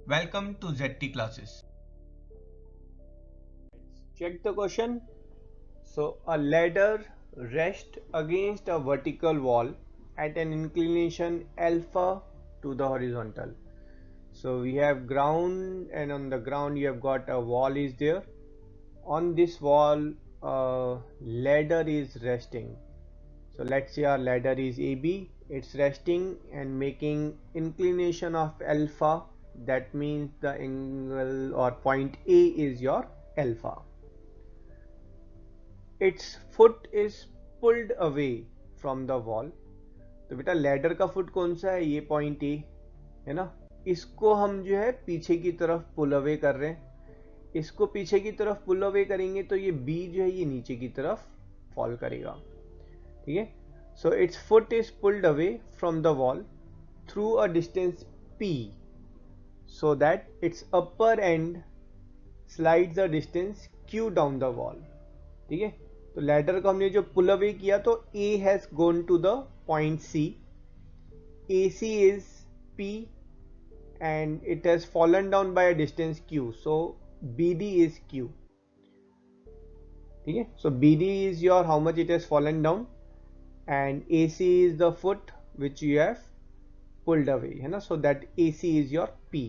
Welcome to ZT classes. Check the question. So a ladder rests against a vertical wall at an inclination alpha to the horizontal. So we have ground, and on the ground you have got a wall is there. On this wall a ladder is resting. So let's say our ladder is AB, it's resting and making inclination of alpha. That means the angle or point A is your alpha. Its foot is pulled away from the wall. तो बेटा ladder का foot कौन सा है? ये point A है ना. इसको हम जो है पीछे की तरफ पुल अवे कर रहे हैं. इसको पीछे की तरफ पुल अवे करेंगे तो ये बी जो है ये नीचे की तरफ फॉल करेगा. ठीक है. So it's foot is pulled away from the wall through a distance P so that its upper end slides a distance q down the wall. ठीक है. तो लैडर को हमने जो पुल अवे किया तो A has gone to the point C, AC is P and it has fallen down by a distance Q, so BD is Q. ठीक है. So BD is your how much it has fallen down and AC is the foot which you have pulled away है ना. So that AC is your P.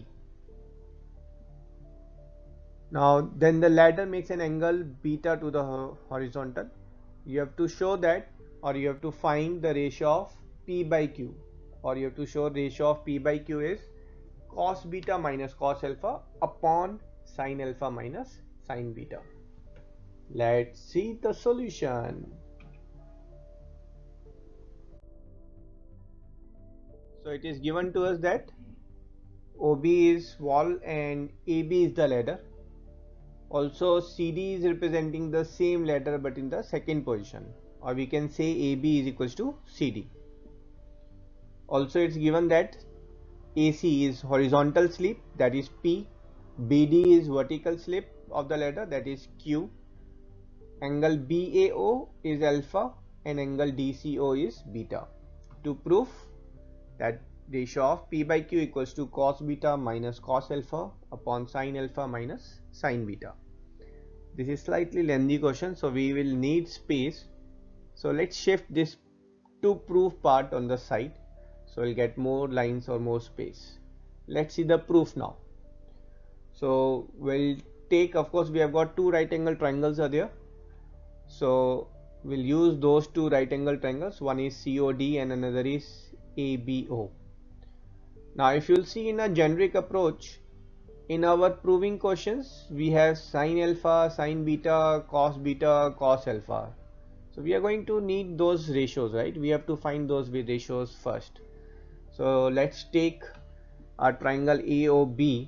Now then the ladder makes an angle beta to the horizontal. You have to show that, or you have to find the ratio of P by Q, or you have to show ratio of P by Q is cos beta minus cos alpha upon sin alpha minus sin beta. Let's see the solution. So it is given to us that OB is wall and AB is the ladder. Also CD is representing the same ladder but in the second position, or we can say AB is equals to CD. Also it's given that AC is horizontal slip, that is P, BD is vertical slip of the ladder, that is Q, angle BAO is alpha and angle DCO is beta. To prove that ratio of P by Q equals to cos beta minus cos alpha upon sin alpha minus sin beta. This is slightly lengthy question, so we will need space. So let's shift this to proof part on the side, so we'll get more lines or more space. Let's see the proof now. So we'll take, of course we have got two right angle triangles are there, so we'll use those two right angle triangles. One is COD and another is ABO. Now if you'll see in a generic approach, in our proving questions we have sin alpha, sin beta, cos alpha. So we are going to need those ratios, right? We have to find those ratios first. So let's take a triangle AOB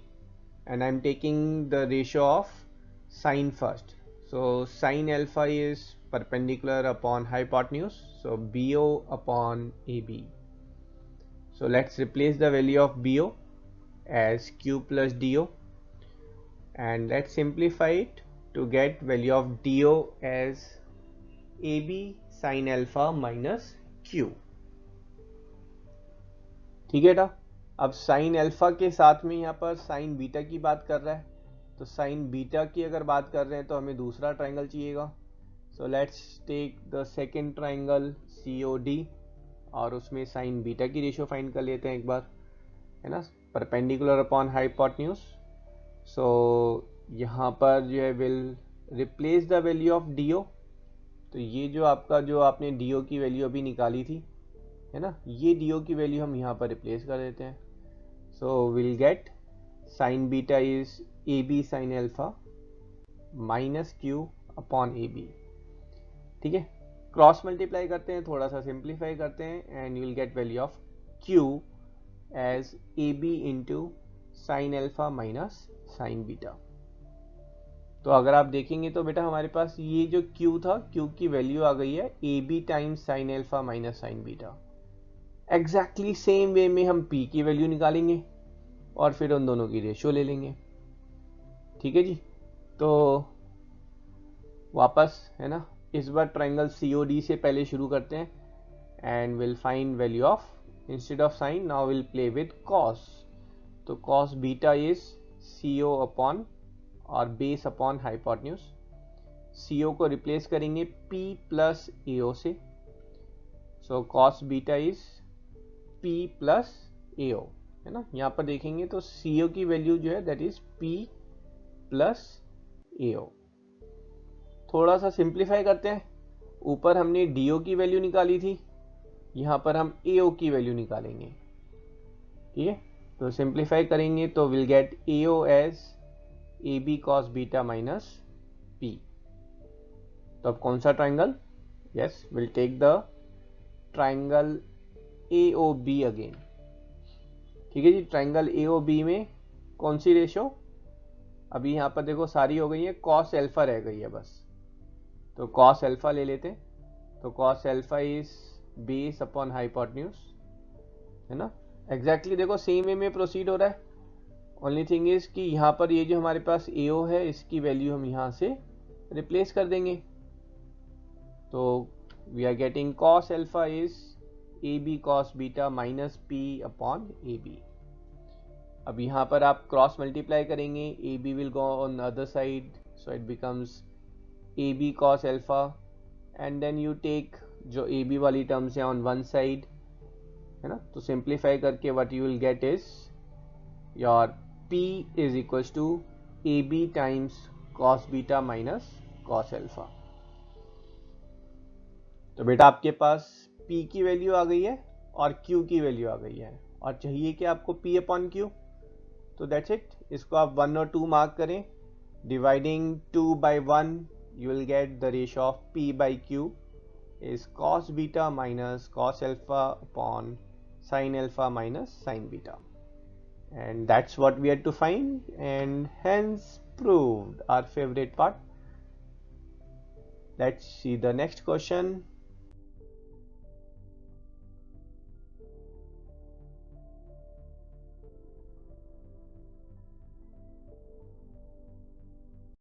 and I'm taking the ratio of sin first. So sin alpha is perpendicular upon hypotenuse, so BO upon AB. So let's replace the value of BO as Q plus DO and let's simplify it to get value of DO as AB sin alpha minus Q. ठीक है ना. अब sine alpha के साथ में यहाँ पर sign beta की बात कर रहा है, तो साइन बीटा की अगर बात कर रहे हैं तो हमें दूसरा ट्राइंगल चाहिएगा. So let's take the second triangle COD और उसमें साइन बीटा की रेशियो फाइंड कर लेते हैं एक बार, है ना. Perpendicular upon hypotenuse. सो यहाँ पर जो है will replace the value of DO. तो ये जो आपका जो आपने DO की वैल्यू अभी निकाली थी, है ना, ये DO की वैल्यू हम यहाँ पर रिप्लेस कर देते हैं. So will get sign beta is AB sign alpha minus Q upon AB. ठीक है. क्रॉस मल्टीप्लाई करते हैं, थोड़ा सा सिंप्लीफाई करते हैं and you will get value of Q as AB into sine alpha minus sine beta. तो अगर आप देखेंगे तो बेटा हमारे पास ये जो Q था, Q की वैल्यू आ गई है AB times sign alpha minus sine beta. Exactly same way में हम P की वैल्यू निकालेंगे और फिर उन दोनों की रेशियो ले लेंगे. ठीक है जी. तो वापस, है ना, इस बार ट्राइंगल COD से पहले शुरू करते हैं and will find value of, instead of sine now will play with cos. तो cos beta is CO upon और बेस अपॉन हाइपोटेन्यूज. CO को रिप्लेस करेंगे P प्लस AO से. सो cos beta is P plus AO, है ना. यहाँ पर देखेंगे तो CO की वैल्यू जो है that is P plus AO. थोड़ा सा सिंप्लीफाई करते हैं. ऊपर हमने DO की वैल्यू निकाली थी, यहाँ पर हम AO की वैल्यू निकालेंगे. ठीक है, तो सिंप्लीफाई करेंगे तो will get AO as AB cos beta minus P. तो अब कौन सा triangle? Yes, will take the triangle AOB again. ठीक है जी, ट्राइंगल AOB में कौन सी रेशो? अभी यहाँ पर देखो सारी हो गई है, cos अल्फा रह गई है बस. तो cos अल्फा ले लेते. तो cos alpha is base upon hypotenuse, है ना. एग्जैक्टली देखो सेम वे में प्रोसीड हो रहा है. ओनली थिंग इज कि यहाँ पर ये जो हमारे पास AO है इसकी वैल्यू हम यहाँ से रिप्लेस कर देंगे. तो we are getting cos alpha is AB cos beta minus P upon AB. अब यहाँ पर आप क्रॉस मल्टीप्लाई करेंगे, AB will go on the other side, so it becomes AB cos alpha and then you take जो AB वाली terms है on one side, है ना. तो सिंप्लीफाई करके what you will get is your P is equals to AB times cos beta minus cos alpha. तो बेटा आपके पास P की वैल्यू आ गई है और Q की वैल्यू आ गई है और चाहिए कि आपको P अपॉन Q. तो दैट्स इट. इसको आप 1 और 2 मार्क करें. Dividing 2 by 1 you will get the ratio of P by Q is cos beta minus cos alpha upon sin alpha minus sin beta, and that's what we had to find, and hence proved our favorite part. Let's see the next question.